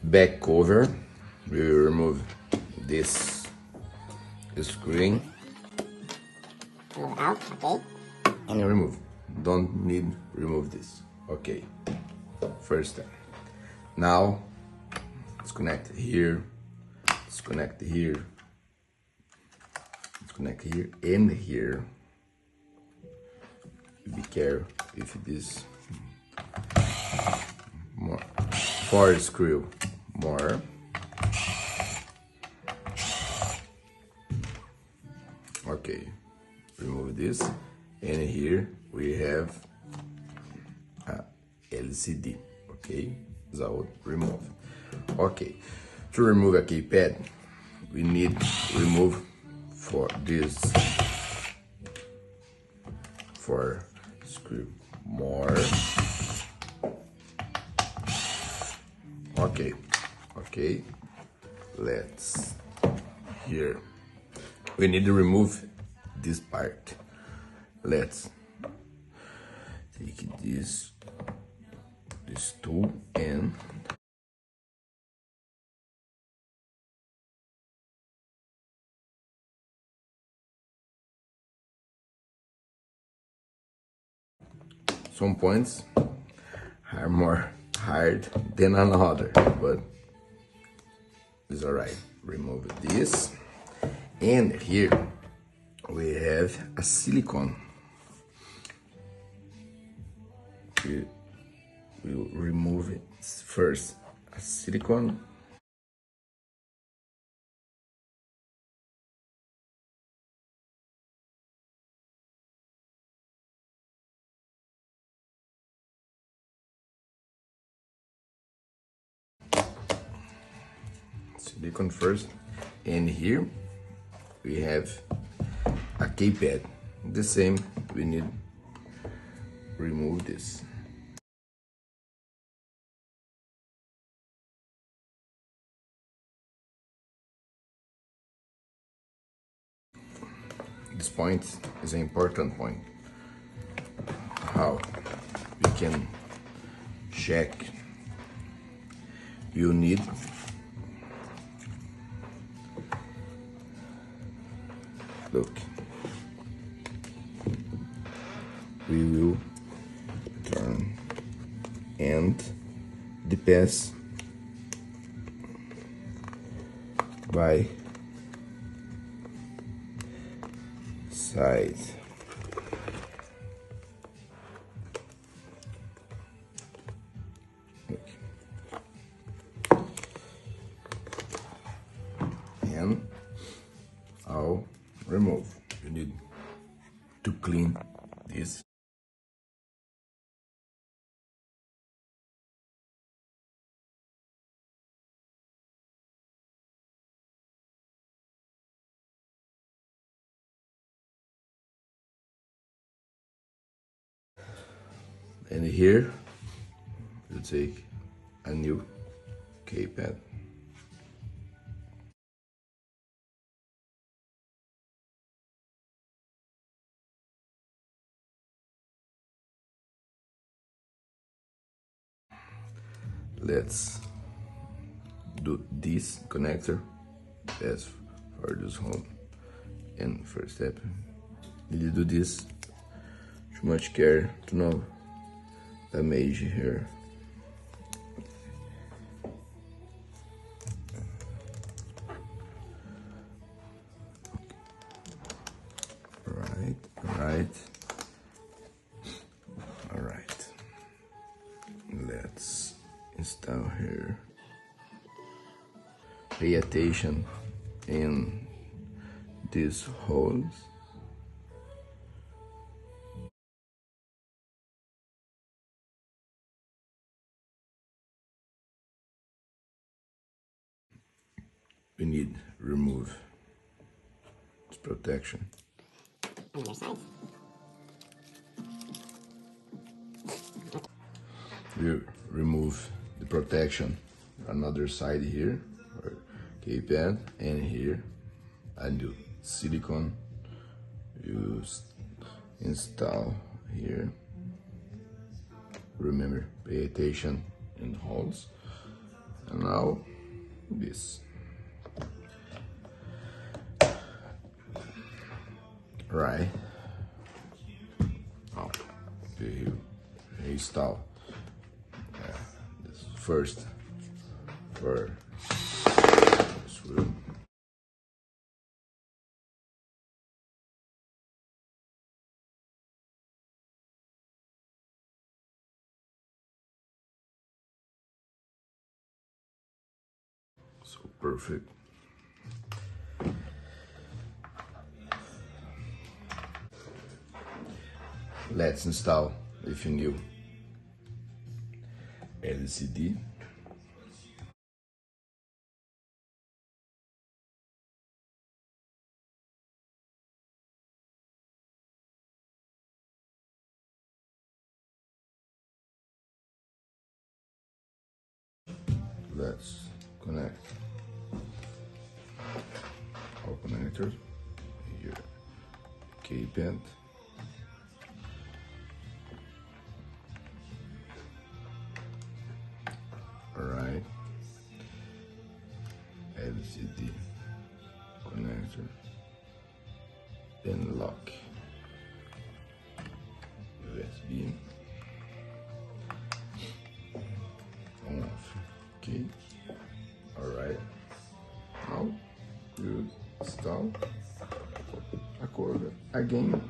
back cover. We will remove this screen. Remove it out, okay. And remove. Don't need remove this. Okay. First step. Now disconnect here. Disconnect here. Disconnect here and here. Be careful if this more 4 screw more. Okay, remove this, and here we have a LCD. Okay, so remove. Okay, to remove a keypad, we need remove for this 4 screw more. Okay, let's here. We need to remove this part. Let's take this tool and some points are more hard than another, but it's alright. Remove this, and here we have a silicone. We will remove it first. A silicone. Silicone first, and here we have a keypad. The same, we need remove this. This point is an important point. How we can check? You need look. We will turn and the pass by side. And I'll remove. You need to clean this. And here you take a new keypad. Let's do this connector. That's for this home. And first step, you do this. Too much care to not damage here. All right. Let's install here. Pay attention in these holes. We need remove this protection. On your side. We remove the protection another side here, or keypad, and here I do silicone. You install here. Remember, pay attention in holes. And now this. Right. Now you install this first for screw. So perfect. Let's install with a new LCD. Let's connect our connector here, keypad. Alright, LCD connector, then lock, USB, on off. Okay, alright, now you install a cord again.